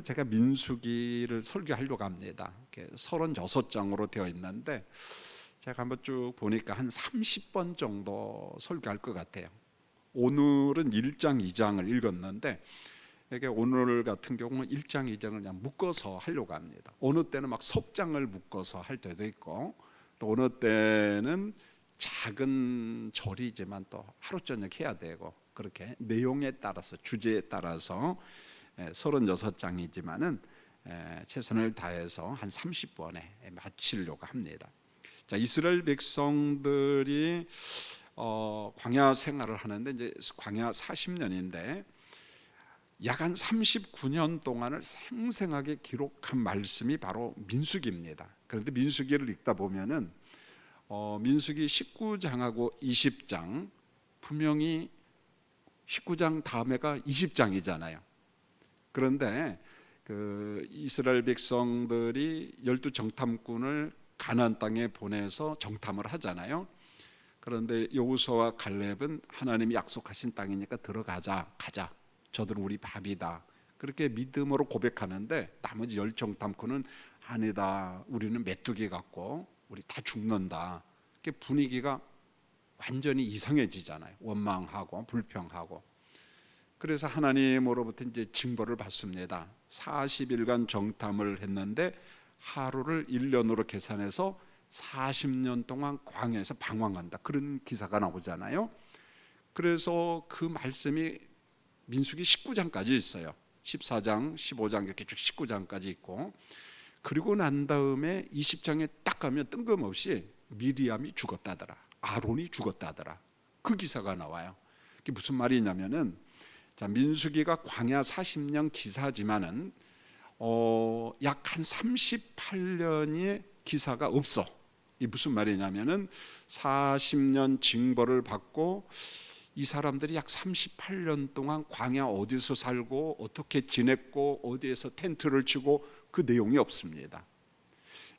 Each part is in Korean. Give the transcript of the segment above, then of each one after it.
제가 민수기를 설교하려고 합니다. 36장으로 되어 있는데 제가 한번 쭉 보니까 한 30번 정도 설교할 것 같아요. 오늘은 1장, 2장을 읽었는데 이게 오늘 같은 경우는 1장, 2장을 그냥 묶어서 하려고 합니다. 어느 때는 막 석장을 묶어서 할 때도 있고, 또 어느 때는 작은 절이지만 또 하루 저녁 해야 되고, 그렇게 내용에 따라서, 주제에 따라서 36장이지만은 최선을 다해서 한 30번에 마치려고 합니다. 자, 이스라엘 백성들이 광야 생활을 하는데 이제 광야 40년인데 약 한 39년 동안을 생생하게 기록한 말씀이 바로 민수기입니다. 그런데 민수기를 읽다 보면은 민수기 19장하고 20장, 분명히 19장 다음에가 20장이잖아요. 그런데 그 이스라엘 백성들이 12정탐꾼을 가나안 땅에 보내서 정탐을 하잖아요. 그런데 여호수아와 갈렙은 하나님이 약속하신 땅이니까 가자. 저들은 우리 밥이다. 그렇게 믿음으로 고백하는데 나머지 10정탐꾼은 아니다. 우리는 메뚜기 같고 우리 다 죽는다. 이렇게 분위기가 완전히 이상해지잖아요. 원망하고 불평하고. 그래서 하나님으로부터 이제 징벌을 받습니다. 40일간 정탐을 했는데 하루를 1년으로 계산해서 40년 동안 광야에서 방황한다. 그런 기사가 나오잖아요. 그래서 그 말씀이 민수기 19장까지 있어요. 14장, 15장 이렇게 쭉 19장까지 있고, 그리고 난 다음에 20장에 딱 가면 뜬금없이 미리암이 죽었다더라, 아론이 죽었다더라, 그 기사가 나와요. 그게 무슨 말이냐면은, 자, 민수기가 광야 40년 기사지만은 약 한 38년의 기사가 없어. 이게 무슨 말이냐면은 40년 징벌을 받고 이 사람들이 약 38년 동안 광야 어디서 살고 어떻게 지냈고 어디에서 텐트를 치고 그 내용이 없습니다.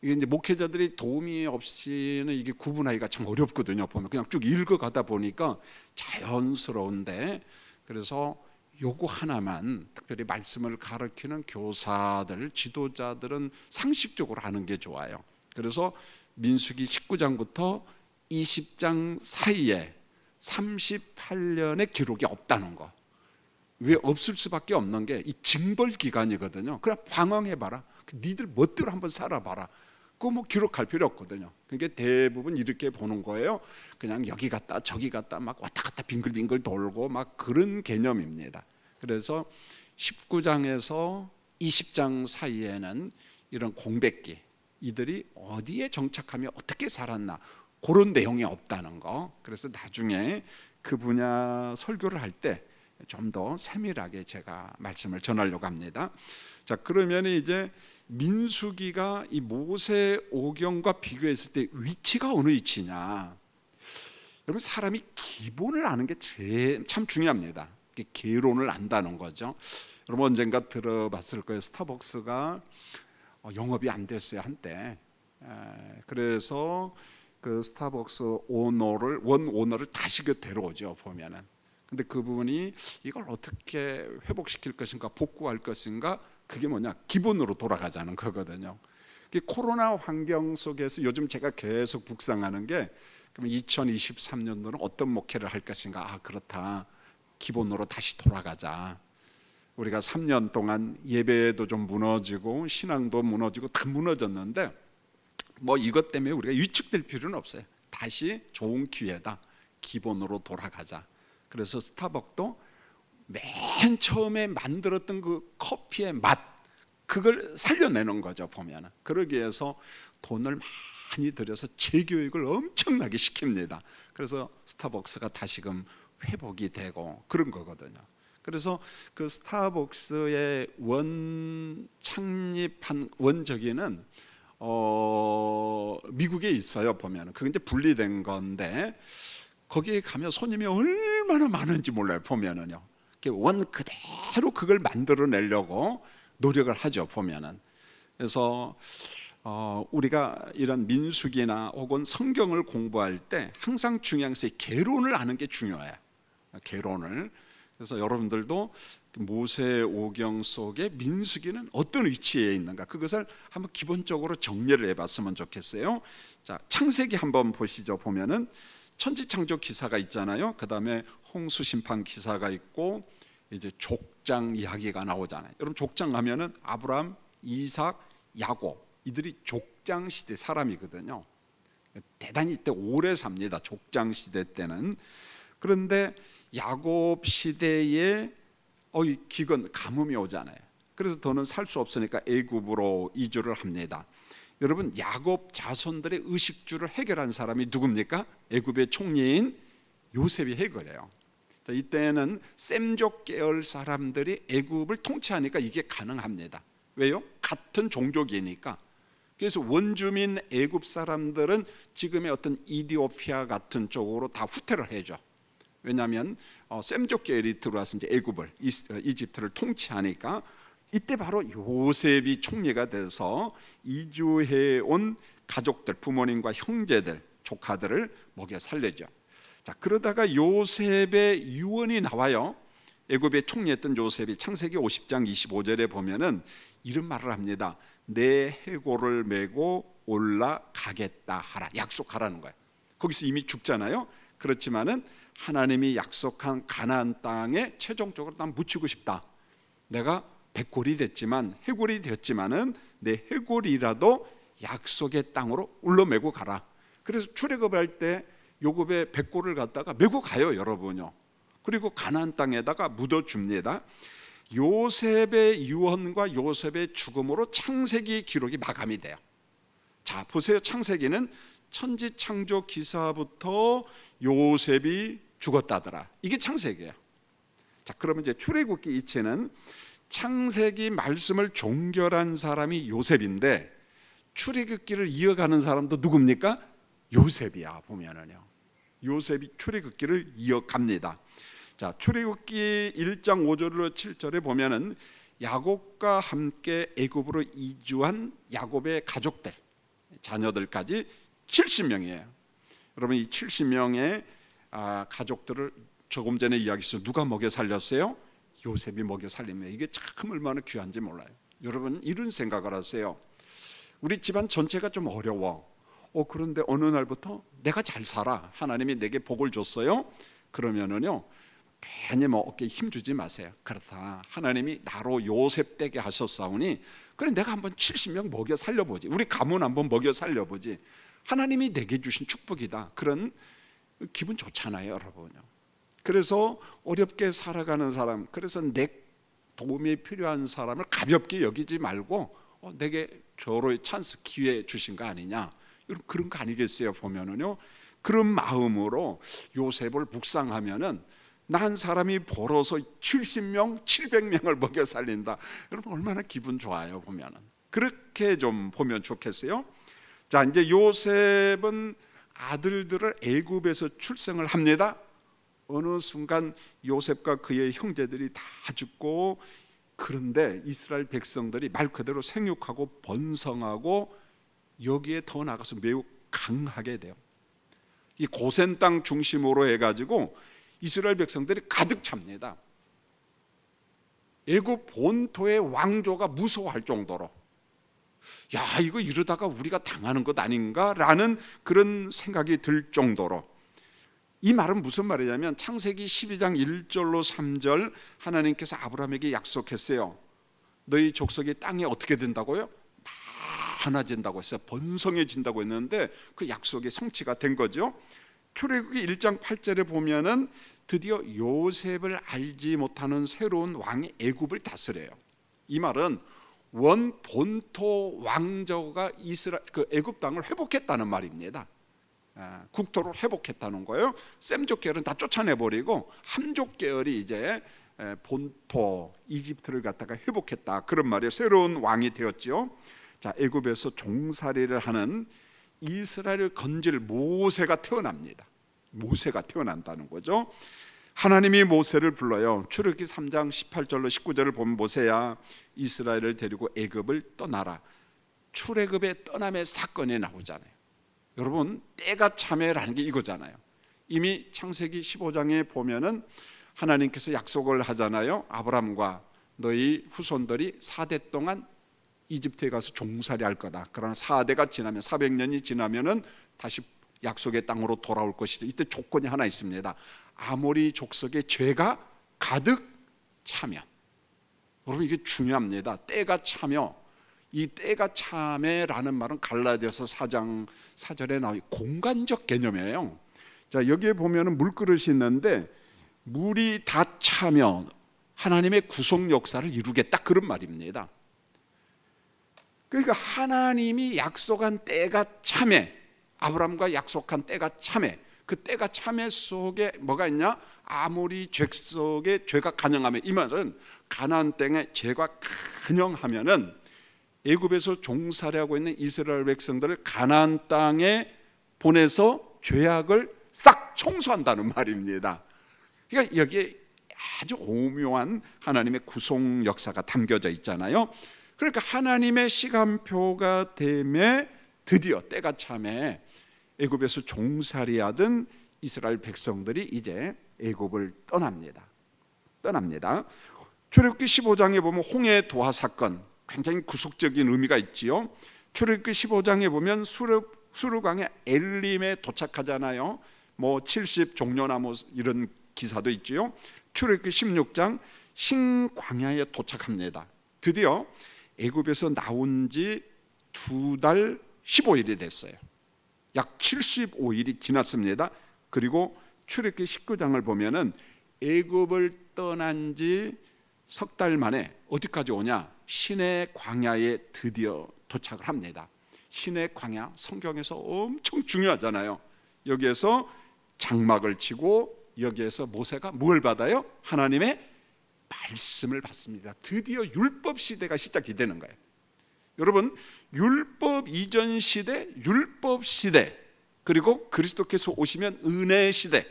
이게 이제 목회자들이 도움이 없이는 이게 구분하기가 참 어렵거든요. 보면 그냥 쭉 읽어가다 보니까 자연스러운데, 그래서 요거 하나만 특별히 말씀을 가르치는 교사들, 지도자들은 상식적으로 하는 게 좋아요. 그래서 민수기 19장부터 20장 사이에 38년의 기록이 없다는 거. 왜 없을 수밖에 없는 게 이 징벌 기간이거든요. 그냥 방황해봐라. 니들 멋대로 한번 살아봐라. 그거 뭐 기록할 필요 없거든요. 그게 대부분 이렇게 보는 거예요. 그냥 여기 갔다 저기 갔다 막 왔다 갔다 빙글빙글 돌고 막 그런 개념입니다. 그래서 19장에서 20장 사이에는 이런 공백기, 이들이 어디에 정착하며 어떻게 살았나, 그런 내용이 없다는 거. 그래서 나중에 그 분야 설교를 할 때 좀 더 세밀하게 제가 말씀을 전하려고 합니다. 자, 그러면 이제 민수기가 이 모세 오경과 비교했을 때 위치가 어느 위치냐? 여러분, 사람이 기본을 아는 게 참 중요합니다. 개론을 안다는 거죠. 여러분 언젠가 들어봤을 거예요. 스타벅스가 영업이 안 됐어요, 한때. 그래서 그 스타벅스 오너를, 원 오너를 다시 데려오죠, 보면은. 근데 그분이 이걸 어떻게 회복시킬 것인가, 복구할 것인가, 그게 뭐냐, 기본으로 돌아가자는 거거든요. 코로나 환경 속에서 요즘 제가 계속 묵상하는 게, 그럼 2023년도는 어떤 목회를 할 것인가. 그렇다, 기본으로 다시 돌아가자. 우리가 3년 동안 예배도 좀 무너지고 신앙도 무너지고 다 무너졌는데 뭐 이것 때문에 우리가 위축될 필요는 없어요. 다시 좋은 기회다. 기본으로 돌아가자. 그래서 스타벅도 맨 처음에 만들었던 그 커피의 맛, 그걸 살려내는 거죠, 보면은. 그러기 위해서 돈을 많이 들여서 재교육을 엄청나게 시킵니다. 그래서 스타벅스가 다시금 회복이 되고 그런 거거든요. 그래서 그 스타벅스의 창립한 원적이는 미국에 있어요, 보면. 그게 이제 분리된 건데 거기에 가면 손님이 얼마나 많은지 몰라요, 보면은요. 원 그대로 그걸 만들어내려고 노력을 하죠, 보면은. 그래서 우리가 이런 민수기나 혹은 성경을 공부할 때 항상 중요한 것이 개론을 아는 게 중요해요. 개론을. 그래서 여러분들도 모세 오경 속에 민수기는 어떤 위치에 있는가, 그것을 한번 기본적으로 정리를 해봤으면 좋겠어요. 자, 창세기 한번 보시죠. 보면은 천지창조 기사가 있잖아요. 그 다음에 홍수 심판 기사가 있고 이제 족장 이야기가 나오잖아요. 여러분 족장 하면은 아브라함, 이삭, 야곱, 이들이 족장 시대 사람이거든요. 대단히 이때 오래 삽니다. 족장 시대 때는. 그런데 야곱 시대에 기근 가뭄이 오잖아요. 그래서 더는 살 수 없으니까 애굽으로 이주를 합니다. 여러분 야곱 자손들의 의식주를 해결한 사람이 누굽니까? 애굽의 총리인 요셉이 해결해요. 이때는 셈족 계열 사람들이 애굽을 통치하니까 이게 가능합니다. 왜요? 같은 종족이니까. 그래서 원주민 애굽 사람들은 지금의 어떤 이디오피아 같은 쪽으로 다 후퇴를 해줘. 왜냐하면 셈족 계열이 들어와서 이제 애굽을 이집트를 통치하니까 이때 바로 요셉이 총리가 돼서 이주해 온 가족들, 부모님과 형제들, 조카들을 먹여 살려죠. 자, 그러다가 요셉의 유언이 나와요. 애굽의 총리였던 요셉이 창세기 50장 25절에 보면은 이런 말을 합니다. 내 해골을 메고 올라가겠다 하라, 약속하라는 거예요. 거기서 이미 죽잖아요. 그렇지만은 하나님이 약속한 가나안 땅에 최종적으로 난 묻히고 싶다. 내가 백골이 됐지만, 해골이 되었지만은 내 해골이라도 약속의 땅으로 울러매고 가라. 그래서 출애굽할 때 요셉의 백골을 갖다가 메고 가요, 여러분요. 그리고 가나안 땅에다가 묻어 줍니다. 요셉의 유언과 요셉의 죽음으로 창세기 기록이 마감이 돼요. 자, 보세요. 창세기는 천지창조 기사부터 요셉이 죽었다더라. 이게 창세기예요. 자, 그러면 이제 출애굽기 이치는 창세기 말씀을 종결한 사람이 요셉인데 출애굽기를 이어가는 사람도 누굽니까? 요셉이야. 보면은요, 요셉이 출애굽기를 이어갑니다. 자, 출애굽기 1장 5절로 7절에 보면은 야곱과 함께 애굽으로 이주한 야곱의 가족들, 자녀들까지 70명이에요. 여러분 이 70명의 가족들을 조금 전에 이야기했어요. 누가 먹여 살렸어요? 요셉이 먹여 살리며. 이게 참 얼마나 귀한지 몰라요. 여러분 이런 생각을 하세요. 우리 집안 전체가 좀 어려워. 그런데 어느 날부터 내가 잘 살아. 하나님이 내게 복을 줬어요. 그러면은요, 괜히 어깨에 힘주지 마세요. 그렇다, 하나님이 나로 요셉 되게 하셨사오니 그래 내가 한번 70명 먹여 살려보지. 우리 가문 한번 먹여 살려보지. 하나님이 내게 주신 축복이다. 그런 기분 좋잖아요, 여러분요. 그래서 어렵게 살아가는 사람, 그래서 내 도움이 필요한 사람을 가볍게 여기지 말고 내게 저로의 찬스, 기회 주신 거 아니냐, 여러분 그런 거 아니겠어요? 보면은요, 그런 마음으로 요셉을 묵상하면은 난 사람이 벌어서 70명, 700명을 먹여 살린다. 여러분 얼마나 기분 좋아요, 보면은. 그렇게 좀 보면 좋겠어요. 자, 이제 요셉은 아들들을 애굽에서 출생을 합니다. 어느 순간 요셉과 그의 형제들이 다 죽고, 그런데 이스라엘 백성들이 말 그대로 생육하고 번성하고 여기에 더 나가서 매우 강하게 돼요. 이 고센 땅 중심으로 해가지고 이스라엘 백성들이 가득 찹니다. 애굽 본토의 왕조가 무서워할 정도로, 야, 이거 이러다가 우리가 당하는 것 아닌가라는 그런 생각이 들 정도로. 이 말은 무슨 말이냐면 창세기 12장 1절로 3절 하나님께서 아브라함에게 약속했어요. 너희 족속이 땅에 어떻게 된다고요? 많아진다고 했어요. 번성해진다고 했는데 그 약속이 성취가 된 거죠. 출애굽기 1장 8절에 보면은 드디어 요셉을 알지 못하는 새로운 왕이 애굽을 다스려요. 이 말은 원 본토 왕조가 애굽 땅을 회복했다는 말입니다. 국토를 회복했다는 거예요. 셈족 계열은 다 쫓아내버리고 함족 계열이 이제 본토 이집트를 갖다가 회복했다, 그런 말이에요. 새로운 왕이 되었죠. 자, 애굽에서 종살이를 하는 이스라엘을 건질 모세가 태어납니다. 모세가 태어난다는 거죠. 하나님이 모세를 불러요. 출애굽기 3장 18절로 19절을 보면 모세야, 이스라엘을 데리고 애굽을 떠나라. 출애굽의 떠남의 사건이 나오잖아요. 여러분 때가 참회라는 게 이거잖아요. 이미 창세기 15장에 보면은 하나님께서 약속을 하잖아요. 아브라함과 너희 후손들이 4대 동안 이집트에 가서 종살이 할 거다. 그러나 4대가 지나면 400년이 지나면은 다시 약속의 땅으로 돌아올 것이다. 이때 조건이 하나 있습니다. 아모리 족속의 죄가 가득 차면. 여러분 이게 중요합니다. 때가 차며, 이 때가 참에라는 말은 갈라디아서 4장 4절에 나와 공간적 개념이에요. 자, 여기에 보면은 물그릇이 있는데 물이 다 차면 하나님의 구속 역사를 이루겠다, 그런 말입니다. 그러니까 하나님이 약속한 때가 참에, 아브라함과 약속한 때가 참에, 그 때가 참에 속에 뭐가 있냐? 아모리 족속의 죄가 간영하면, 이 말은 가나안 땅에 죄가 간영하면은 애굽에서 종살이하고 있는 이스라엘 백성들을 가나안 땅에 보내서 죄악을 싹 청소한다는 말입니다. 그러니까 여기에 아주 오묘한 하나님의 구속 역사가 담겨져 있잖아요. 그러니까 하나님의 시간표가 되매 드디어 때가 참에 애굽에서 종살이하던 이스라엘 백성들이 이제 애굽을 떠납니다. 출애굽기 15장에 보면 홍해 도하 사건, 굉장히 구속적인 의미가 있지요. 출애굽기 15장에 보면 수르강의 엘림에 도착하잖아요. 뭐 70 종려나무 이런 기사도 있지요. 출애굽기 16장 신광야에 도착합니다. 드디어 애굽에서 나온 지 2달 15일이 됐어요. 약 75일이 지났습니다. 그리고 출애굽기 19장을 보면은 애굽을 떠난 지 석 달 만에 어디까지 오냐? 시내 광야에 드디어 도착을 합니다. 시내 광야, 성경에서 엄청 중요하잖아요. 여기에서 장막을 치고 여기에서 모세가 뭘 받아요? 하나님의 말씀을 받습니다. 드디어 율법 시대가 시작이 되는 거예요. 여러분, 율법 이전 시대, 율법 시대, 그리고 그리스도께서 오시면 은혜 시대.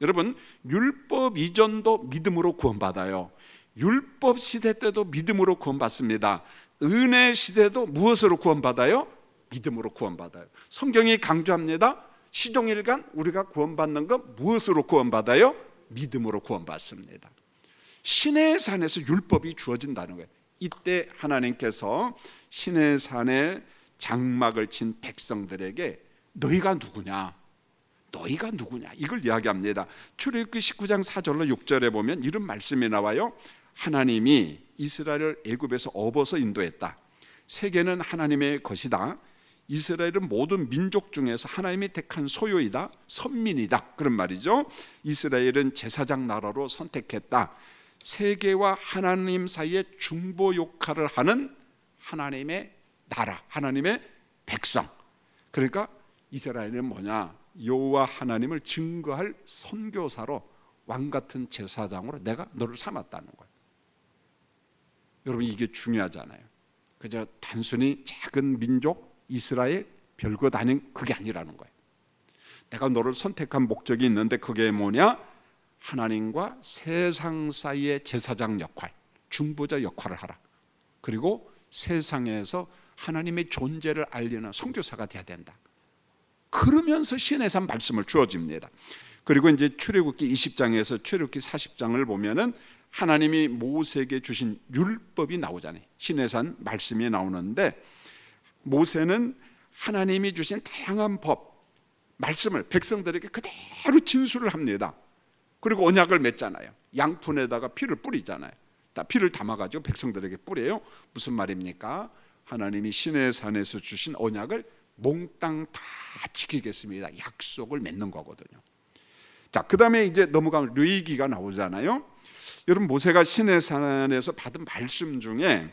여러분, 율법 이전도 믿음으로 구원받아요. 율법 시대 때도 믿음으로 구원받습니다. 은혜 시대도 무엇으로 구원받아요? 믿음으로 구원받아요. 성경이 강조합니다. 시종일관 우리가 구원받는 건 무엇으로 구원받아요? 믿음으로 구원받습니다. 시내산에서 율법이 주어진다는 거예요. 이때 하나님께서 시내산에 장막을 친 백성들에게 너희가 누구냐? 이걸 이야기합니다. 출애굽기 19장 4절로 6절에 보면 이런 말씀이 나와요. 하나님이 이스라엘을 애굽에서 업어서 인도했다. 세계는 하나님의 것이다. 이스라엘은 모든 민족 중에서 하나님이 택한 소유이다. 선민이다. 그런 말이죠. 이스라엘은 제사장 나라로 선택했다. 세계와 하나님 사이에 중보 역할을 하는 하나님의 나라, 하나님의 백성. 그러니까 이스라엘은 뭐냐? 여호와 하나님을 증거할 선교사로, 왕 같은 제사장으로 내가 너를 삼았다는 거예요. 여러분, 이게 중요하잖아요. 그저 단순히 작은 민족 이스라엘 별것 아닌 그게 아니라는 거예요. 내가 너를 선택한 목적이 있는데 그게 뭐냐? 하나님과 세상 사이의 제사장 역할, 중보자 역할을 하라. 그리고 세상에서 하나님의 존재를 알리는 선교사가 돼야 된다. 그러면서 시내산 말씀을 주어집니다. 그리고 이제 출애굽기 20장에서 출애굽기 40장을 보면은 하나님이 모세에게 주신 율법이 나오잖아요. 시내산 말씀이 나오는데 모세는 하나님이 주신 다양한 법, 말씀을 백성들에게 그대로 진술을 합니다. 그리고 언약을 맺잖아요. 양푼에다가 피를 뿌리잖아요. 피를 담아가지고 백성들에게 뿌려요. 무슨 말입니까? 하나님이 시내산에서 주신 언약을 몽땅 다 지키겠습니다. 약속을 맺는 거거든요. 자, 그 다음에 이제 넘어가면 레위기가 나오잖아요. 여러분, 모세가 시내산에서 받은 말씀 중에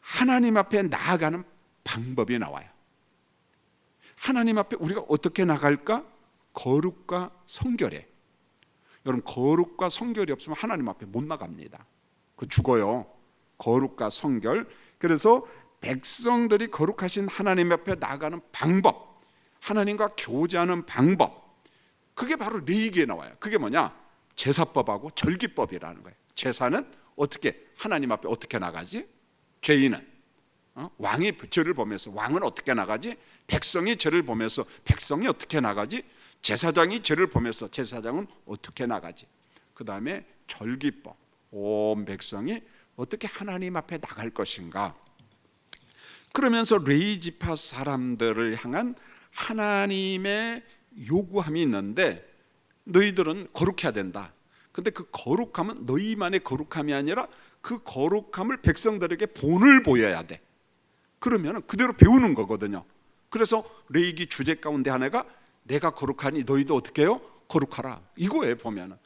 하나님 앞에 나아가는 방법이 나와요. 하나님 앞에 우리가 어떻게 나갈까? 거룩과 성결에. 여러분, 거룩과 성결이 없으면 하나님 앞에 못 나갑니다. 그 죽어요. 거룩과 성결. 그래서 백성들이 거룩하신 하나님 앞에 나가는 방법, 하나님과 교제하는 방법, 그게 바로 레위기에 나와요. 그게 뭐냐? 제사법하고 절기법이라는 거예요. 제사는 어떻게 하나님 앞에 어떻게 나가지? 죄인은 왕이 죄를 보면서 왕은 어떻게 나가지? 백성이 죄를 보면서 백성이 어떻게 나가지? 제사장이 죄를 보면서 제사장은 어떻게 나가지? 그 다음에 절기법, 온 백성이 어떻게 하나님 앞에 나갈 것인가. 그러면서 레위 지파 사람들을 향한 하나님의 요구함이 있는데, 너희들은 거룩해야 된다. 근데 그 거룩함은 너희만의 거룩함이 아니라 그 거룩함을 백성들에게 본을 보여야 돼. 그러면 그대로 배우는 거거든요. 그래서 레위기 주제 가운데 하나가 내가 거룩하니 너희도 어떻게 해요? 거룩하라. 이거에 보면은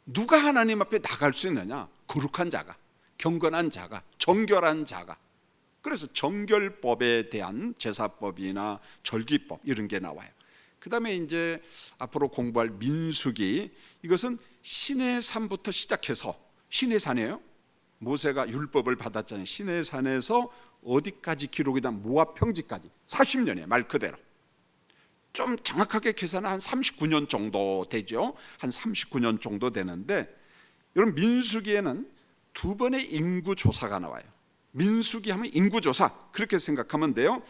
누가 하나님 앞에 나갈 수 있느냐? 거룩한 자가, 경건한 자가, 정결한 자가. 그래서 정결법에 대한 제사법이나 절기법 이런 게 나와요. 그 다음에 이제 앞으로 공부할 민수기, 이것은 시내산부터 시작해서, 시내산이에요. 모세가 율법을 받았잖아요. 시내산에서 어디까지 기록이 난 모압 평지까지 40년이에요. 말 그대로. 좀 정확하게 계산은 한 39년 정도 되죠. 한 39년 정도 되는데, 여러분 민수기에는 두 번의 인구조사가 나와요. 민수기 하면 인구조사, 그렇게 생각하면 돼요.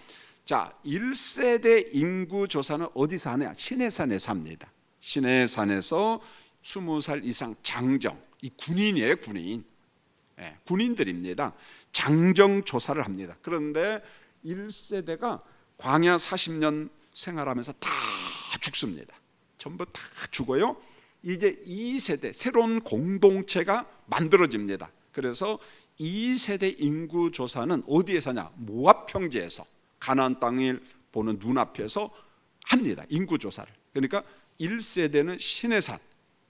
자, 1세대 인구조사는 어디서 하냐? 시내산에서 합니다. 시내산에서 20살 이상 장정, 이 군인이에요. 군인. 네, 군인들입니다. 장정 조사를 합니다. 그런데 1세대가 광야 40년 생활하면서 다 죽습니다. 전부 다 죽어요. 이제 2세대 새로운 공동체가 만들어집니다. 그래서 2세대 인구 조사는 어디에서 하냐? 모압 평지에서, 가나안 땅을 보는 눈앞에서 합니다. 인구 조사를. 그러니까 1세대는 시내산,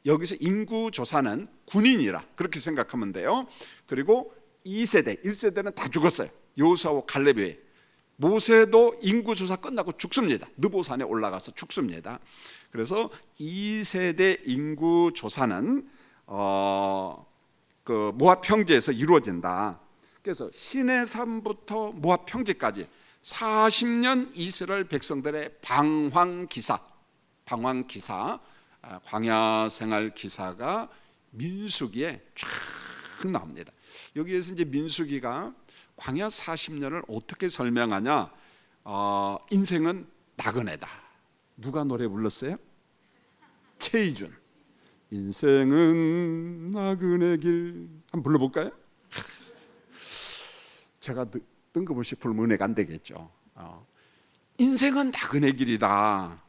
여기서 인구 조사는 군인이라 그렇게 생각하면 돼요. 그리고 2세대, 1세대는 다 죽었어요. 여호수아와 갈렙에. 모세도 인구조사 끝나고 죽습니다. 느보산에 올라가서 죽습니다. 그래서 2세대 인구조사는 그 모압 평지에서 이루어진다. 그래서 시내산부터 모압 평지까지 40년 이스라엘 백성들의 방황기사, 광야 생활 기사가 민수기에 쫙 나옵니다. 여기에서 이제 민수기가 광야 40년을 어떻게 설명하냐? 인생은 나그네다. 누가 노래 불렀어요? 최희준. 인생은 나그네 길. 한번 불러볼까요? 제가 뜬금없이 부르면 은혜가 안 되겠죠. 인생은 나그네 길이다.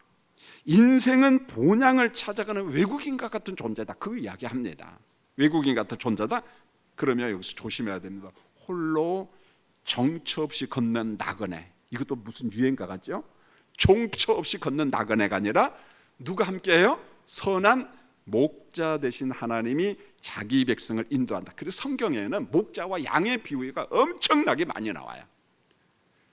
인생은 본향을 찾아가는 외국인과 같은 존재다. 그 이야기합니다. 외국인 같은 존재다. 그러면 여기서 조심해야 됩니다. 홀로 정처 없이 걷는 나그네. 이것도 무슨 유행가 같죠? 정처 없이 걷는 나그네가 아니라 누가 함께해요? 선한 목자 되신 하나님이 자기 백성을 인도한다. 그래서 성경에는 목자와 양의 비유가 엄청나게 많이 나와요.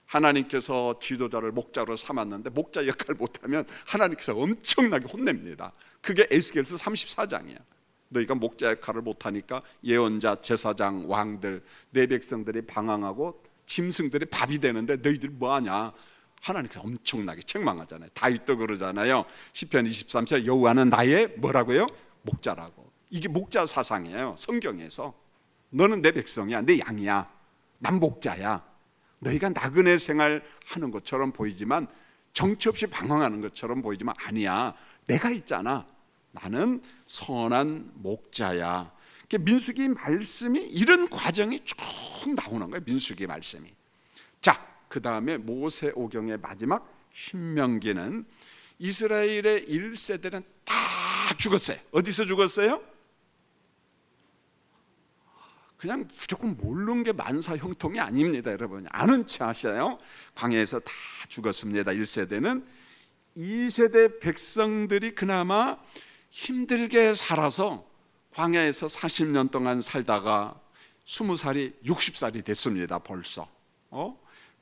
하나님께서 지도자를 목자로 삼았는데 목자 역할을 못하면 하나님께서 엄청나게 혼냅니다. 그게 에스겔서 34장이야. 너희가 목자 역할을 못하니까 예언자, 제사장, 왕들, 내 백성들이 방황하고 짐승들이 밥이 되는데 너희들 뭐하냐? 하나님께서 엄청나게 책망하잖아요. 다윗도 그러잖아요. 시편 23편 여호와는 나의 뭐라고요? 목자라고. 이게 목자 사상이에요. 성경에서. 너는 내 백성이야, 내 양이야, 난 목자야. 너희가 나그네 생활하는 것처럼 보이지만, 정처 없이 방황하는 것처럼 보이지만 아니야. 내가 있잖아. 나는 선한 목자야. 민수기 말씀이 이런 과정이 쭉 나오는 거예요. 민수기 말씀이. 자, 그 다음에 모세오경의 마지막 신명기는 이스라엘의 1세대는 다 죽었어요. 어디서 죽었어요? 그냥 무조건 모르는 게 만사 형통이 아닙니다. 여러분 아는 체 하셔요. 광야에서 다 죽었습니다. 1세대는. 2세대 백성들이 그나마 힘들게 살아서 광야에서 40년 동안 살다가 20살이 60살이 됐습니다. 벌써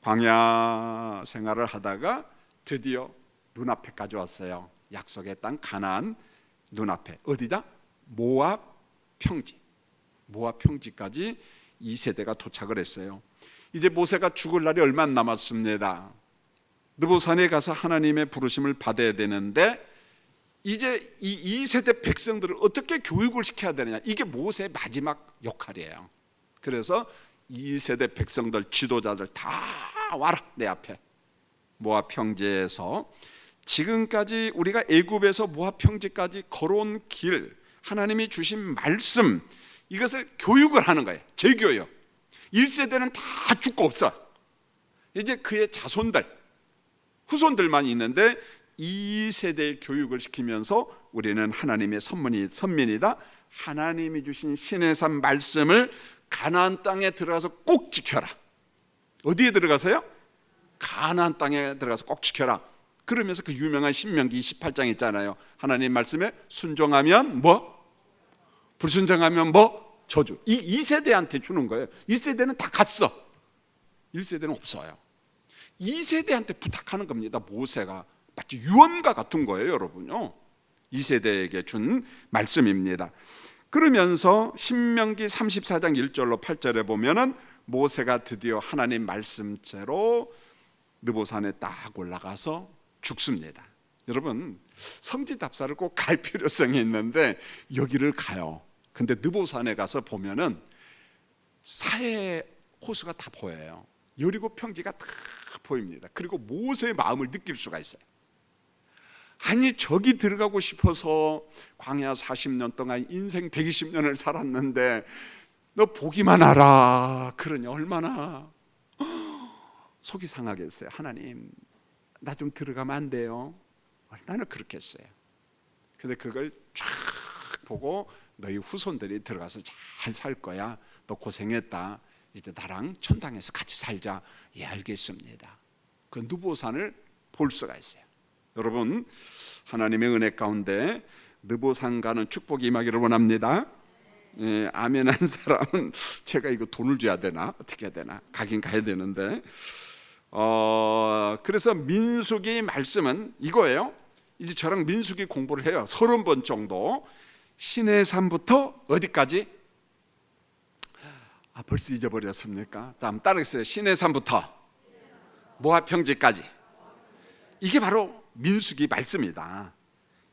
광야 생활을 하다가 드디어 눈앞에까지 왔어요. 약속의 땅 가나안 눈앞에. 어디다? 모압 평지. 모압 평지까지 2세대가 도착을 했어요. 이제 모세가 죽을 날이 얼마 안 남았습니다. 느보산에 가서 하나님의 부르심을 받아야 되는데, 이제 이 2세대 백성들을 어떻게 교육을 시켜야 되느냐, 이게 모세의 마지막 역할이에요. 그래서 2세대 백성들, 지도자들 다 와라 내 앞에. 모압 평지에서 지금까지 우리가 애굽에서 모압 평지까지 걸어온 길, 하나님이 주신 말씀, 이것을 교육을 하는 거예요. 재교육. 1세대는 다 죽고 없어. 이제 그의 자손들, 후손들만 있는데 2세대의 교육을 시키면서 우리는 하나님의 선민이다. 하나님이 주신 신의 산 말씀을 가나안 땅에 들어가서 꼭 지켜라. 어디에 들어가서요? 가나안 땅에 들어가서 꼭 지켜라. 그러면서 그 유명한 신명기 28장 있잖아요. 하나님 말씀에 순종하면 뭐? 불순종하면 뭐? 저주. 이 2세대한테 주는 거예요. 2세대는 다 갔어. 1세대는 없어요. 2세대한테 부탁하는 겁니다. 모세가 마치 유언과 같은 거예요, 여러분요. 2세대에게 준 말씀입니다. 그러면서 신명기 34장 1절로 8절에 보면은 모세가 드디어 하나님 말씀대로 느보산에 딱 올라가서 죽습니다. 여러분, 성지답사를 꼭 갈 필요성이 있는데 여기를 가요. 근데 느보산에 가서 보면은 사해 호수가 다 보여요. 여리고 평지가 다 보입니다. 그리고 모세의 마음을 느낄 수가 있어요. 아니, 저기 들어가고 싶어서 광야 40년 동안 인생 120년을 살았는데 너 보기만 하라 그러니 얼마나 속이 상하겠어요. 하나님, 나 좀 들어가면 안 돼요? 얼마나 그렇게 했어요. 근데 그걸 쫙 보고 너희 후손들이 들어가서 잘 살 거야. 너 고생했다. 이제 나랑 천당에서 같이 살자. 예, 알겠습니다. 그 느보산을 볼 수가 있어요. 여러분, 하나님의 은혜 가운데 느보산 가는 축복이 임하기를 원합니다. 예, 아멘 한 사람은 제가 이거 돈을 줘야 되나? 어떻게 해야 되나? 가긴 가야 되는데 그래서 민수기 말씀은 이거예요. 이제 저랑 민수기 공부를 해요. 30번 정도. 시내산부터 어디까지? 벌써 잊어버렸습니까? 다음 따르겠어요. 시내산부터 모압평지까지. 이게 바로 민수기 말씀이다.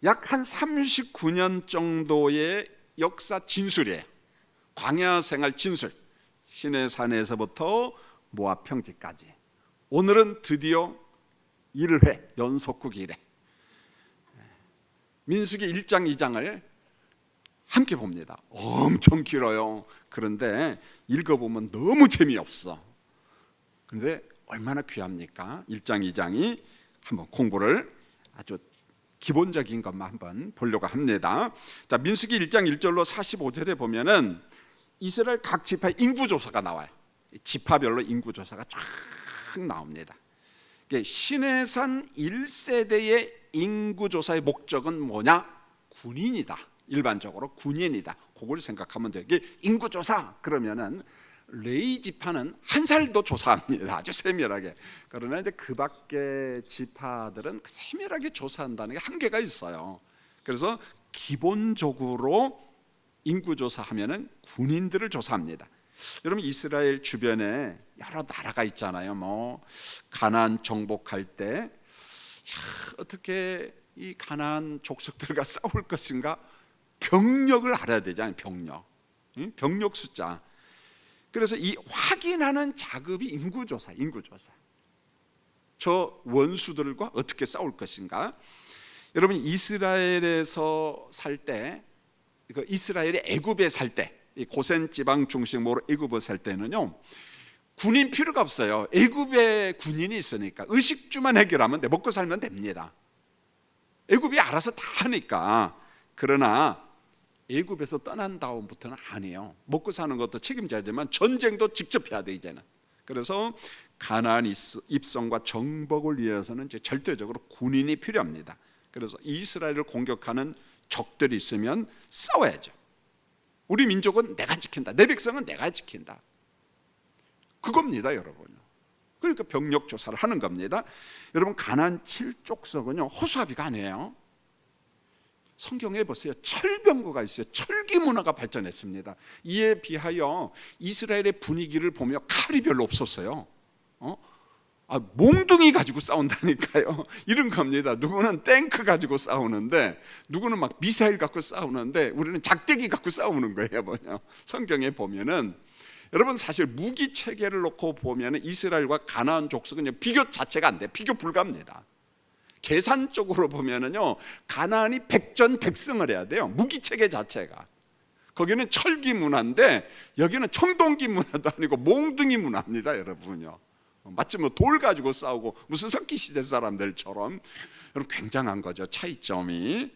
약 한 39년 정도의 역사 진술이에요. 광야 생활 진술. 시내산에서부터 모압평지까지. 오늘은 드디어 1회 연속국 1회 민수기 1장 2장을 함께 봅니다. 엄청 길어요. 그런데 읽어보면 너무 재미없어. 그런데 얼마나 귀합니까? 1장 2장이 한번 공부를 아주 기본적인 것만 한번 보려고 합니다. 자, 민수기 1장 1절로 45절에 보면은 이스라엘 각 지파의 인구조사가 나와요. 지파별로 인구조사가 쫙 나옵니다. 시내산 1세대의 인구조사의 목적은 뭐냐? 군인이다. 일반적으로 군인이다. 그걸 생각하면 돼요. 인구조사 그러면은 레위 지파는 한 살도 조사합니다. 아주 세밀하게. 그러나 이제 그 밖에 지파들은 세밀하게 조사한다는 게 한계가 있어요. 그래서 기본적으로 인구조사하면은 군인들을 조사합니다. 여러분, 이스라엘 주변에 여러 나라가 있잖아요. 뭐 가나안 정복할 때 어떻게 이 가나안 족속들과 싸울 것인가? 병력을 알아야 되잖아요. 병력 숫자. 그래서 이 확인하는 작업이 인구조사. 저 원수들과 어떻게 싸울 것인가? 여러분, 이스라엘에서 살 때, 이스라엘이 애굽에 살 때, 고센 지방 중심으로 애굽에 살 때는요, 군인 필요가 없어요. 애굽에 군인이 있으니까 의식주만 해결하면 돼. 먹고 살면 됩니다. 애굽이 알아서 다 하니까. 그러나 애굽에서 떠난 다음부터는 아니에요. 먹고 사는 것도 책임져야 되지만 전쟁도 직접 해야 돼 이제는. 그래서 가나안 입성과 정복을 위해서는 이제 절대적으로 군인이 필요합니다. 그래서 이스라엘을 공격하는 적들이 있으면 싸워야죠. 우리 민족은 내가 지킨다. 내 백성은 내가 지킨다. 그겁니다, 여러분. 그러니까 병력 조사를 하는 겁니다. 여러분, 가나안 7족속은요 호수아비가 아니에요. 성경에 보세요. 철병거가 있어요. 철기 문화가 발전했습니다. 이에 비하여 이스라엘의 분위기를 보며 칼이 별로 없었어요. 몽둥이 가지고 싸운다니까요. 이런 겁니다. 누구는 탱크 가지고 싸우는데, 누구는 막 미사일 갖고 싸우는데, 우리는 작대기 갖고 싸우는 거예요. 뭐냐? 성경에 보면은 여러분, 사실 무기 체계를 놓고 보면은 이스라엘과 가나안 족속은 비교 자체가 안 돼. 비교 불가합니다. 계산적으로 보면은요, 가나안이 백전백승을 해야 돼요. 무기체계 자체가. 거기는 철기 문화인데 여기는 청동기 문화도 아니고 몽둥이 문화입니다, 여러분요. 마치 뭐 돌 가지고 싸우고 무슨 석기 시대 사람들처럼. 여러분 굉장한 거죠, 차이점이.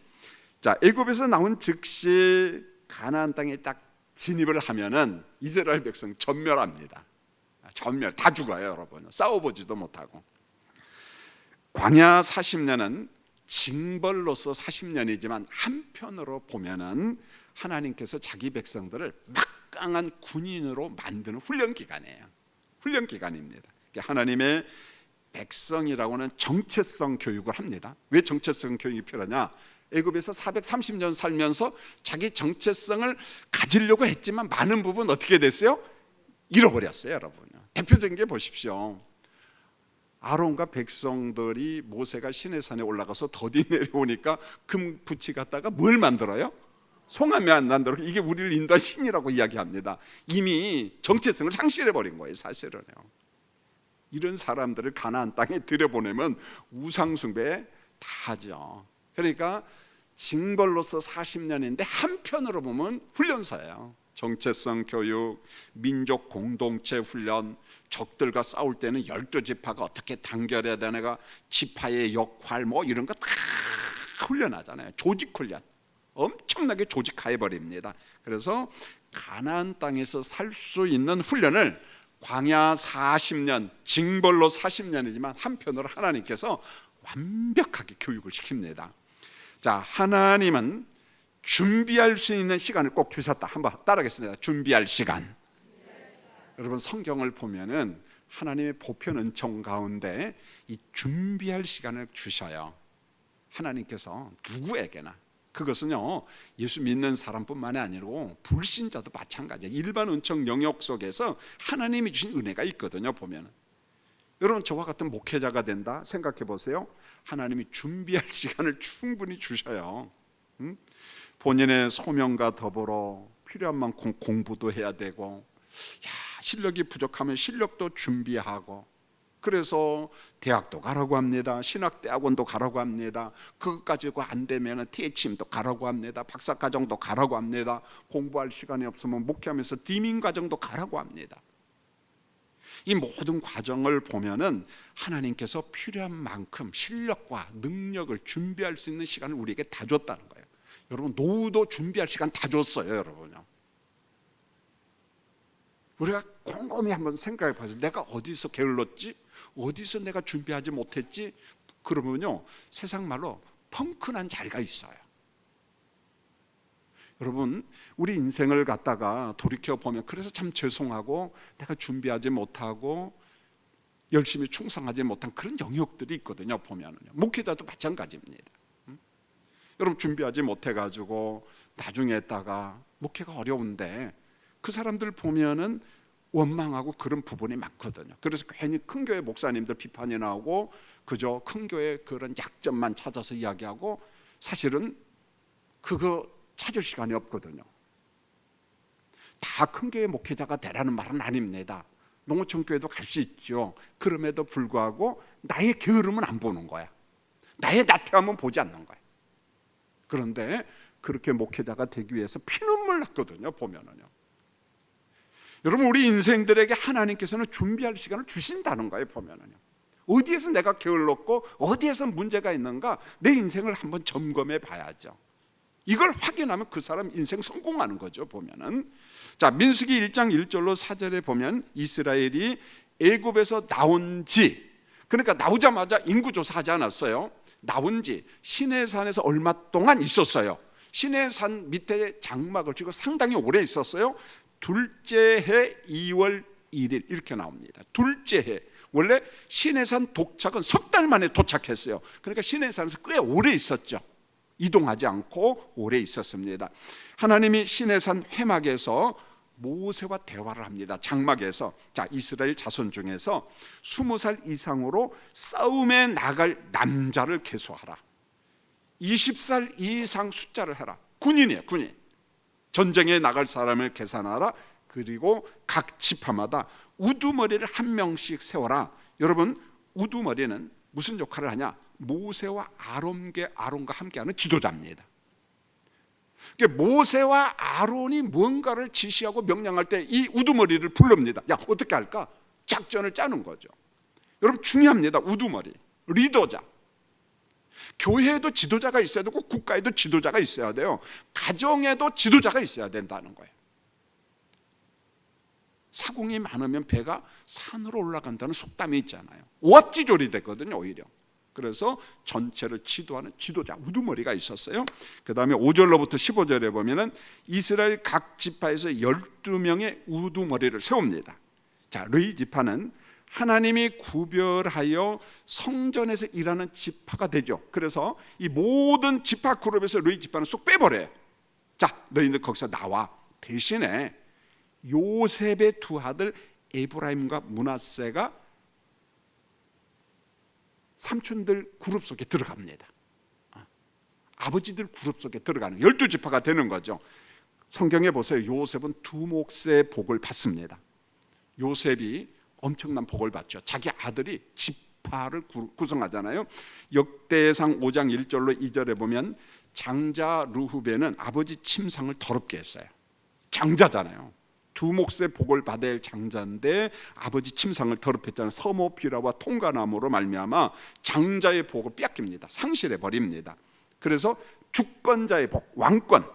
자, 애굽에서 나온 즉시 가나안 땅에 딱 진입을 하면은 이스라엘 백성 전멸합니다. 전멸, 다 죽어요, 여러분. 싸워보지도 못하고. 광야 40년은 징벌로서 40년이지만 한편으로 보면은 하나님께서 자기 백성들을 막강한 군인으로 만드는 훈련 기간이에요. 훈련 기간입니다. 하나님의 백성이라고는 정체성 교육을 합니다. 왜 정체성 교육이 필요하냐? 애굽에서 430년 살면서 자기 정체성을 가지려고 했지만 많은 부분 어떻게 됐어요? 잃어버렸어요, 여러분. 대표적인 게 보십시오. 아론과 백성들이 모세가 시내산에 올라가서 더디 내려오니까 금 부치 갖다가 뭘 만들어요? 송아미 안 만들어. 이게 우리를 인도한 신이라고 이야기합니다. 이미 정체성을 상실해버린 거예요, 사실은요. 이런 사람들을 가나안 땅에 들여보내면 우상숭배 다 하죠. 그러니까 징벌로서 40년인데 한편으로 보면 훈련사예요. 정체성 교육, 민족 공동체 훈련, 적들과 싸울 때는 12지파가 어떻게 단결해야 되는가, 지파의 역할 뭐 이런 거 다 훈련하잖아요. 조직 훈련. 엄청나게 조직화해버립니다. 그래서 가나안 땅에서 살 수 있는 훈련을 광야 40년, 징벌로 40년이지만 한편으로 하나님께서 완벽하게 교육을 시킵니다. 자, 하나님은 준비할 수 있는 시간을 꼭 주셨다. 한번 따라하겠습니다. 준비할 시간. 여러분, 성경을 보면은 하나님의 보편 은총 가운데 이 준비할 시간을 주셔요. 하나님께서 누구에게나. 그것은요, 예수 믿는 사람뿐만이 아니고 불신자도 마찬가지예요. 일반 은총 영역 속에서 하나님이 주신 은혜가 있거든요, 보면. 여러분, 저와 같은 목회자가 된다 생각해 보세요. 하나님이 준비할 시간을 충분히 주셔요. 본인의 소명과 더불어 필요한 만큼 공부도 해야 되고, 실력이 부족하면 실력도 준비하고, 그래서 대학도 가라고 합니다. 신학대학원도 가라고 합니다. 그것 가지고 안 되면 THM도 가라고 합니다. 박사과정도 가라고 합니다. 공부할 시간이 없으면 목회하면서 디민과정도 가라고 합니다. 이 모든 과정을 보면은 하나님께서 필요한 만큼 실력과 능력을 준비할 수 있는 시간을 우리에게 다 줬다는 거예요. 여러분, 노후도 준비할 시간 다 줬어요, 여러분요. 우리가 곰곰이 한번 생각해 봐서 내가 어디서 게을렀지? 어디서 내가 준비하지 못했지? 그러면요, 세상 말로 펑크난 자리가 있어요. 여러분, 우리 인생을 갖다가 돌이켜 보면 그래서 참 죄송하고 내가 준비하지 못하고 열심히 충성하지 못한 그런 영역들이 있거든요, 보면은요. 목회자도 마찬가지입니다. 여러분, 준비하지 못해가지고 나중에 했다가 목회가 어려운데 그 사람들 보면은 원망하고 그런 부분이 많거든요. 그래서 괜히 큰 교회 목사님들 비판이 나오고 그저 큰 교회 그런 약점만 찾아서 이야기하고 사실은 그거 찾을 시간이 없거든요. 다 큰 교회 목회자가 되라는 말은 아닙니다. 농어촌 교회도 갈 수 있죠. 그럼에도 불구하고 나의 게으름은 안 보는 거야. 나의 나태함은 보지 않는 거야. 그런데 그렇게 목회자가 되기 위해서 피눈물 났거든요, 보면은요. 여러분, 우리 인생들에게 하나님께서는 준비할 시간을 주신다는 거예요, 보면은요. 어디에서 내가 게을렀고 어디에서 문제가 있는가 내 인생을 한번 점검해 봐야죠. 이걸 확인하면 그 사람 인생 성공하는 거죠, 보면은. 자, 민수기 1장 1절로 4절에 보면 이스라엘이 애굽에서 나온 지, 그러니까 나오자마자 인구조사하지 않았어요. 나온 지 시내산에서 얼마 동안 있었어요. 시내산 밑에 장막을 치고 상당히 오래 있었어요. 둘째 해 2월 1일 이렇게 나옵니다. 둘째 해. 원래 시내산 도착은 석 달 만에 도착했어요. 그러니까 시내산에서 꽤 오래 있었죠. 이동하지 않고 오래 있었습니다. 하나님이 시내산 회막에서 모세와 대화를 합니다. 장막에서. 자, 이스라엘 자손 중에서 20살 이상으로 싸움에 나갈 남자를 계수하라. 20살 이상 숫자를 해라. 군인이에요, 군인. 전쟁에 나갈 사람을 계산하라. 그리고 각 지파마다 우두머리를 한 명씩 세워라. 여러분, 우두머리는 무슨 역할을 하냐? 모세와 아론과 함께하는 지도자입니다. 모세와 아론이 뭔가를 지시하고 명령할 때 이 우두머리를 부릅니다. 야, 어떻게 할까? 작전을 짜는 거죠. 여러분, 중요합니다. 우두머리, 리더자. 교회에도 지도자가 있어야 되고 국가에도 지도자가 있어야 돼요. 가정에도 지도자가 있어야 된다는 거예요. 사공이 많으면 배가 산으로 올라간다는 속담이 있잖아요. 오합지졸이 됐거든요, 오히려. 그래서 전체를 지도하는 지도자, 우두머리가 있었어요. 그 다음에 5절로부터 15절에 보면은 이스라엘 각 지파에서 12명의 우두머리를 세웁니다. 자, 르이 지파는 하나님이 구별하여 성전에서 일하는 지파가 되죠. 그래서 이 모든 지파 그룹에서 르이 지파는 쏙 빼버려요. 자, 너희들 거기서 나와. 대신에 요셉의 두 아들 에브라임과 므낫세가 삼촌들 그룹 속에 들어갑니다. 아버지들 그룹 속에 들어가는 12지파가 되는 거죠. 성경에 보세요. 요셉은 두 몫의 복을 받습니다. 요셉이 엄청난 복을 받죠. 자기 아들이 지파를 구성하잖아요. 역대상 5장 1절로 2절에 보면 장자 르후벤은 아버지 침상을 더럽게 했어요. 장자잖아요. 두 몫의 복을 받을 장자인데 아버지 침상을 더럽혔잖아요. 서모 비라와 통과나무로 말미암아 장자의 복을 뺏깁니다. 상실해 버립니다. 그래서 주권자의 복, 왕권,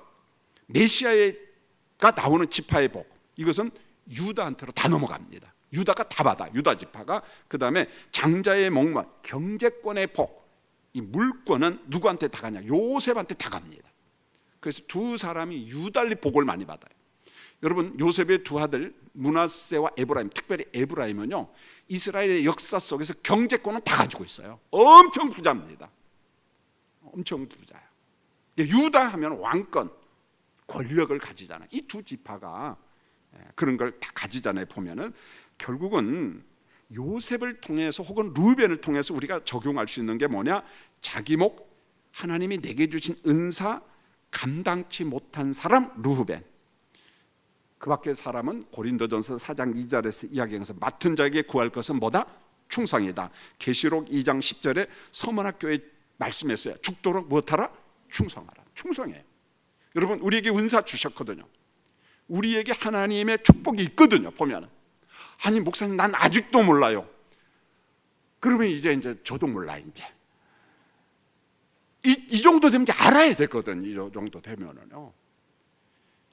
메시아가 나오는 지파의 복, 이것은 유다한테로 다 넘어갑니다. 유다가 다 받아. 유다 지파가. 그 다음에 장자의 목마, 경제권의 복, 이 물권은 누구한테 다 가냐? 요셉한테 다 갑니다. 그래서 두 사람이 유달리 복을 많이 받아요. 여러분, 요셉의 두 아들 므낫세와 에브라임, 특별히 에브라임은요, 이스라엘의 역사 속에서 경제권은 다 가지고 있어요. 엄청 부자입니다. 엄청 부자예요. 유다 하면 왕권, 권력을 가지잖아요. 이 두 지파가 그런 걸 다 가지잖아요. 보면은 결국은 요셉을 통해서 혹은 루벤을 통해서 우리가 적용할 수 있는 게 뭐냐? 자기 목, 하나님이 내게 주신 은사 감당치 못한 사람 루벤. 그 밖의 사람은 고린도전서 4장 2절에서 이야기하면서 맡은 자에게 구할 것은 뭐다? 충성이다. 계시록 2장 10절에 서문학교에 말씀했어요. 죽도록 무엇하라? 충성하라. 충성해요. 여러분, 우리에게 은사 주셨거든요. 우리에게 하나님의 축복이 있거든요. 보면은, 아니 목사님 난 아직도 몰라요. 그러면 이제 저도 몰라. 이제 이 정도 되면 이제 알아야 되거든. 이 정도 되면은요.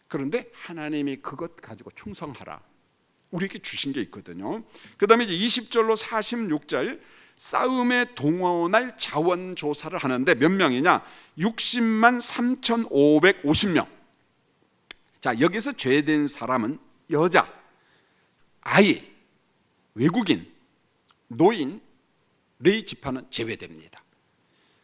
그런데 하나님이 그것 가지고 충성하라. 우리에게 주신 게 있거든요. 그 다음에 이제 20절로 46절 싸움에 동원할 자원 조사를 하는데 몇 명이냐? 60만 3,550명. 자, 여기서 죄된 사람은 여자, 아이, 외국인, 노인, 레위 지파는 제외됩니다.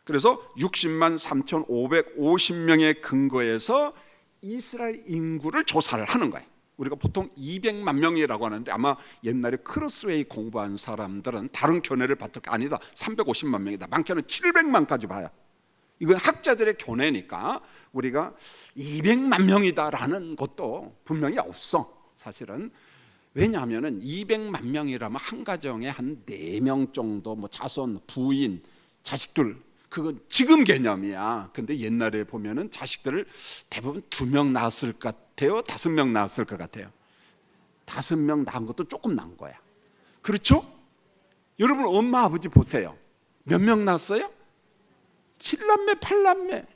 그래서 60만 3,550명의 근거에서 이스라엘 인구를 조사를 하는 거예요. 우리가 보통 200만 명이라고 하는데 아마 옛날에 크로스웨이 공부한 사람들은 다른 견해를 받을까? 아니다, 350만 명이다. 많게는 700만까지 봐요. 이건 학자들의 견해니까 우리가 200만 명이다라는 것도 분명히 없어. 사실은 왜냐하면 200만 명이라면 한 가정에 한 4명 정도 뭐 자손, 부인, 자식들, 그건 지금 개념이야. 근데 옛날에 보면은 자식들을 대부분 2명 낳았을 것 같아요? 5명 낳았을 것 같아요? 5명 낳은 것도 조금 낳은 거야. 그렇죠? 여러분 엄마 아버지 보세요. 몇 명 낳았어요? 7남매 8남매.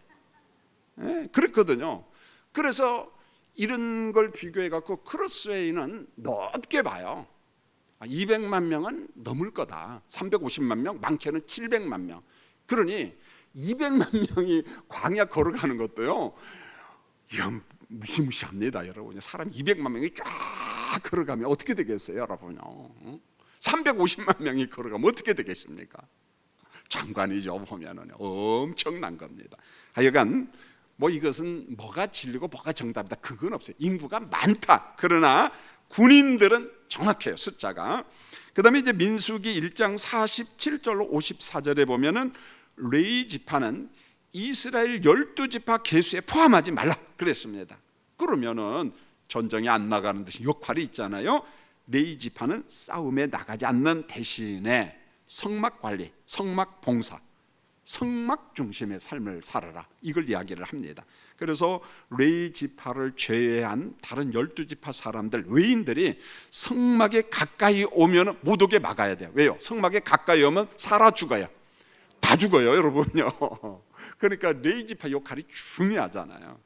네, 그랬거든요. 그래서 이런 걸 비교해 갖고 크로스웨이는 높게 봐요. 200만 명은 넘을 거다. 350만 명, 많게는 700만 명. 그러니 200만 명이 광야 걸어가는 것도요, 이건 무시무시합니다, 여러분. 사람 200만 명이 쫙 걸어가면 어떻게 되겠어요, 여러분요? 350만 명이 걸어가면 어떻게 되겠습니까? 장관이죠, 보면은 엄청난 겁니다. 하여간 뭐 이것은 뭐가 진리고 뭐가 정답이다, 그건 없어요. 인구가 많다. 그러나 군인들은 정확해요, 숫자가. 그 다음에 이제 민수기 1장 47절로 54절에 보면은 레위 지파는 이스라엘 12지파 계수에 포함하지 말라 그랬습니다. 그러면은 전쟁에 안 나가는 듯이 역할이 있잖아요. 레위 지파는 싸움에 나가지 않는 대신에 성막 관리, 성막 봉사, 성막 중심의 삶을 살아라, 이걸 이야기를 합니다. 그래서 레위 지파를 제외한 다른 12지파 사람들, 외인들이 성막에 가까이 오면 못 오게 막아야 돼요. 왜요? 성막에 가까이 오면 살아 죽어요. 다 죽어요, 여러분요. 그러니까 레위 지파 역할이 중요하잖아요.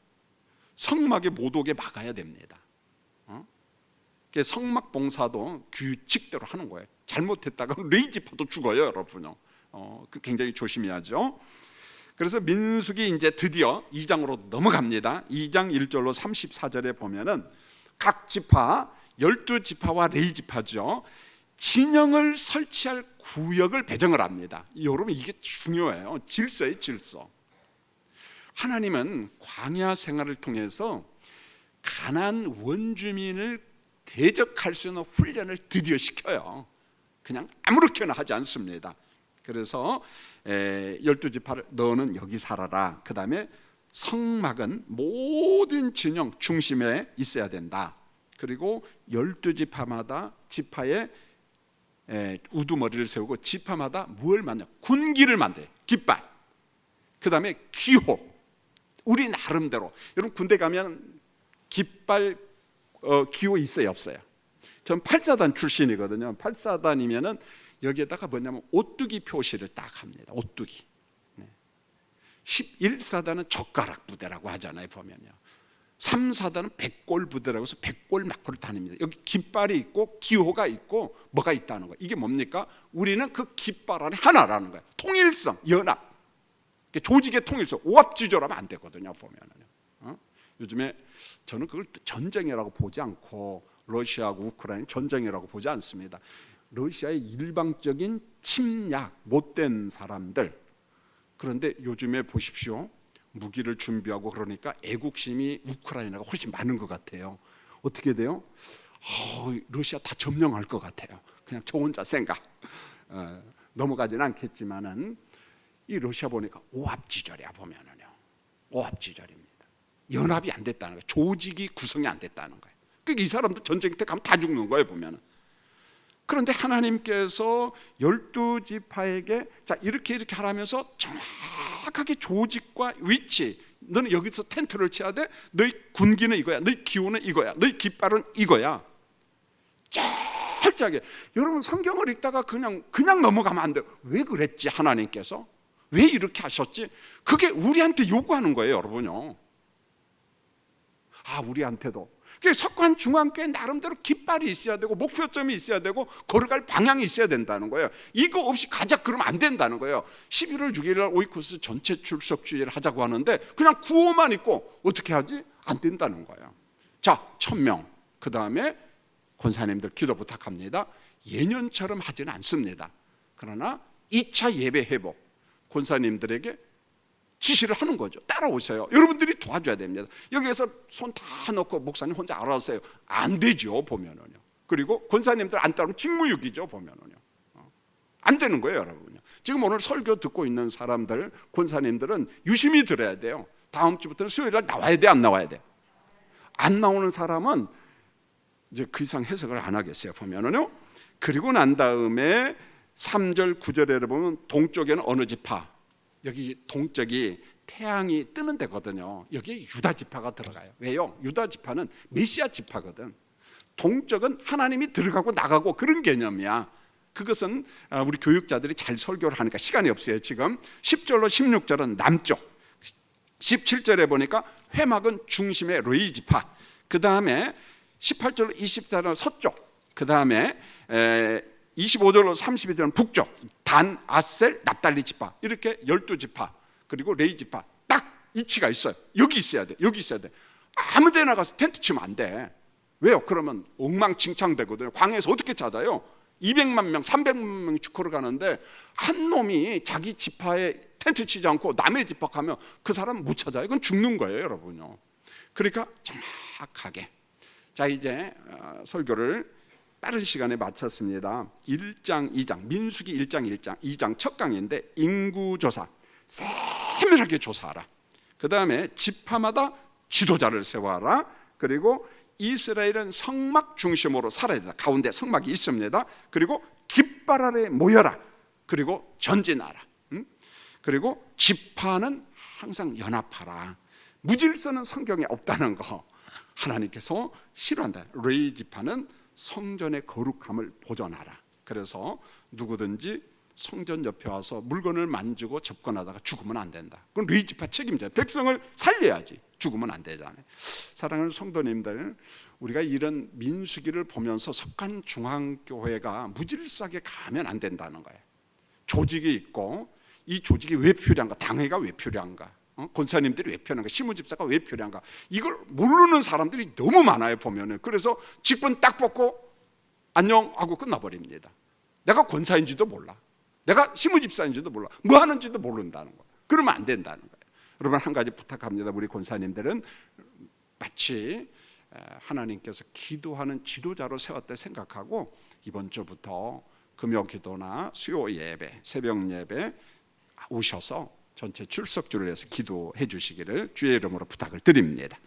성막에 못 오게 막아야 됩니다. 성막 봉사도 규칙대로 하는 거예요. 잘못했다가 레위 지파도 죽어요, 여러분요. 굉장히 조심해야죠. 그래서 민수기 이제 드디어 2장으로 넘어갑니다. 2장 1절로 34절에 보면은 각 지파, 12지파와 레위 지파죠, 진영을 설치할 구역을 배정을 합니다. 여러분, 이게 중요해요. 질서예요, 질서. 하나님은 광야 생활을 통해서 가나안 원주민을 대적할 수 있는 훈련을 드디어 시켜요. 그냥 아무렇게나 하지 않습니다. 그래서 12지파를 너는 여기 살아라. 그 다음에 성막은 모든 진영 중심에 있어야 된다. 그리고 12지파마다 지파에 우두머리를 세우고 지파마다 뭘 만들어? 군기를 만들어요. 깃발. 그 다음에 기호. 우리 나름대로. 여러분 군대 가면 깃발 기호 있어요, 없어요? 전 8사단 출신이거든요. 8사단이면은 여기에다가 뭐냐면 오뚜기 표시를 딱 합니다. 오뚜기. 11사단은 젓가락 부대라고 하잖아요, 보면요. 3사단은 백골 부대라고 해서 백골 막고를 다닙니다. 여기 깃발이 있고 기호가 있고 뭐가 있다는 거예요. 이게 뭡니까? 우리는 그 깃발 안에 하나라는 거예요. 통일성, 연합. 조직의 통일성, 오합지졸하면 안 되거든요, 보면은. 요즘에 저는 그걸 전쟁이라고 보지 않고 러시아하고 우크라이나 전쟁이라고 보지 않습니다. 러시아의 일방적인 침략, 못된 사람들. 그런데 요즘에 보십시오, 무기를 준비하고 그러니까 애국심이 우크라이나가 훨씬 많은 것 같아요. 어떻게 돼요? 러시아 다 점령할 것 같아요. 그냥 저 혼자 생각. 넘어가지는 않겠지만은 이 러시아 보니까 오합지졸이야, 보면은요. 오합지졸입니다. 연합이 안 됐다는 거예요. 조직이 구성이 안 됐다는 거예요. 그러니까 이 사람도 전쟁 때 가면 다 죽는 거예요, 보면은. 그런데 하나님께서 12지파에게 자 이렇게 하라면서 정확하게 조직과 위치, 너는 여기서 텐트를 쳐야 돼, 너희 군기는 이거야, 너희 기호는 이거야, 너희 깃발은 이거야, 철저하게. 여러분 성경을 읽다가 그냥 넘어가면 안 돼요. 왜 그랬지 하나님께서? 왜 이렇게 하셨지? 그게 우리한테 요구하는 거예요, 여러분요. 우리한테도 석관 중앙교회 나름대로 깃발이 있어야 되고 목표점이 있어야 되고 걸어갈 방향이 있어야 된다는 거예요. 이거 없이 가자 그러면 안 된다는 거예요. 11월 6일 날 오이코스 전체 출석주의를 하자고 하는데 그냥 구호만 있고 어떻게 하지? 안 된다는 거예요. 자, 1000명. 그 다음에 권사님들 기도 부탁합니다. 예년처럼 하지는 않습니다. 그러나 2차 예배 회복, 권사님들에게 지시를 하는 거죠. 따라오세요. 여러분들이 도와줘야 됩니다. 여기에서 손 다 넣고 목사님 혼자 알아서요. 안 되죠, 보면은요. 그리고 권사님들 안 따르면 직무유기죠, 보면은요. 안 되는 거예요, 여러분요. 지금 오늘 설교 듣고 있는 사람들, 권사님들은 유심히 들어야 돼요. 다음 주부터는 수요일 날 나와야 돼, 안 나와야 돼? 안 나오는 사람은 이제 그 이상 해석을 안 하겠어요, 보면은요. 그리고 난 다음에 3절 9절에 보면 동쪽에는 어느 지파, 여기 동쪽이 태양이 뜨는 데거든요. 여기에 유다 지파가 들어가요. 왜요? 유다 지파는 메시아 지파거든. 동쪽은 하나님이 들어가고 나가고 그런 개념이야. 그것은 우리 교육자들이 잘 설교를 하니까 시간이 없어요, 지금. 10절로 16절은 남쪽, 17절에 보니까 회막은 중심의 레위 지파, 그 다음에 18절로 24절은 서쪽, 그 다음에 25절로 32절은 북쪽, 단, 아셀, 납달리 지파, 이렇게 12지파, 그리고 레위 지파 딱 위치가 있어요. 여기 있어야 돼, 여기 있어야 돼. 아무 데나 가서 텐트 치면 안 돼. 왜요? 그러면 엉망진창되거든요. 광야에서 어떻게 찾아요? 200만 명, 300만 명이 축구를 가는데 한 놈이 자기 지파에 텐트 치지 않고 남의 지파 가면 그 사람 못 찾아요. 이건 죽는 거예요, 여러분요. 그러니까 정확하게. 자, 이제 설교를 빠른 시간에 마쳤습니다. 1장, 2장, 민수기 1장, 2장 첫 강의인데 인구조사, 세밀하게 조사하라. 그 다음에 지파마다 지도자를 세워라. 그리고 이스라엘은 성막 중심으로 살아야 된다. 가운데 성막이 있습니다. 그리고 깃발 아래 모여라. 그리고 전진하라. 그리고 지파는 항상 연합하라. 무질서는 성경에 없다는 거 하나님께서 싫어한다. 레위 지파는 성전의 거룩함을 보존하라. 그래서 누구든지 성전 옆에 와서 물건을 만지고 접근하다가 죽으면 안 된다. 그건 레위 지파 책임져요. 백성을 살려야지. 죽으면 안 되잖아요. 사랑하는 성도님들, 우리가 이런 민수기를 보면서 석간중앙교회가 무질서하게 가면 안 된다는 거예요. 조직이 있고 이 조직이 왜 필요한가? 당회가 왜 필요한가? 권사님들이 왜 필요한가? 시무집사가 왜 필요한가? 이걸 모르는 사람들이 너무 많아요, 보면은. 그래서 직분 딱 뽑고 안녕 하고 끝나버립니다. 내가 권사인지도 몰라. 내가 시무집사인지도 몰라. 뭐 하는지도 모른다는 거예요. 그러면 안 된다는 거예요. 여러분, 한 가지 부탁합니다. 우리 권사님들은 마치 하나님께서 기도하는 지도자로 세웠다 생각하고 이번 주부터 금요 기도나 수요 예배, 새벽 예배 오셔서 전체 출석주를 해서 기도해 주시기를 주의 이름으로 부탁을 드립니다.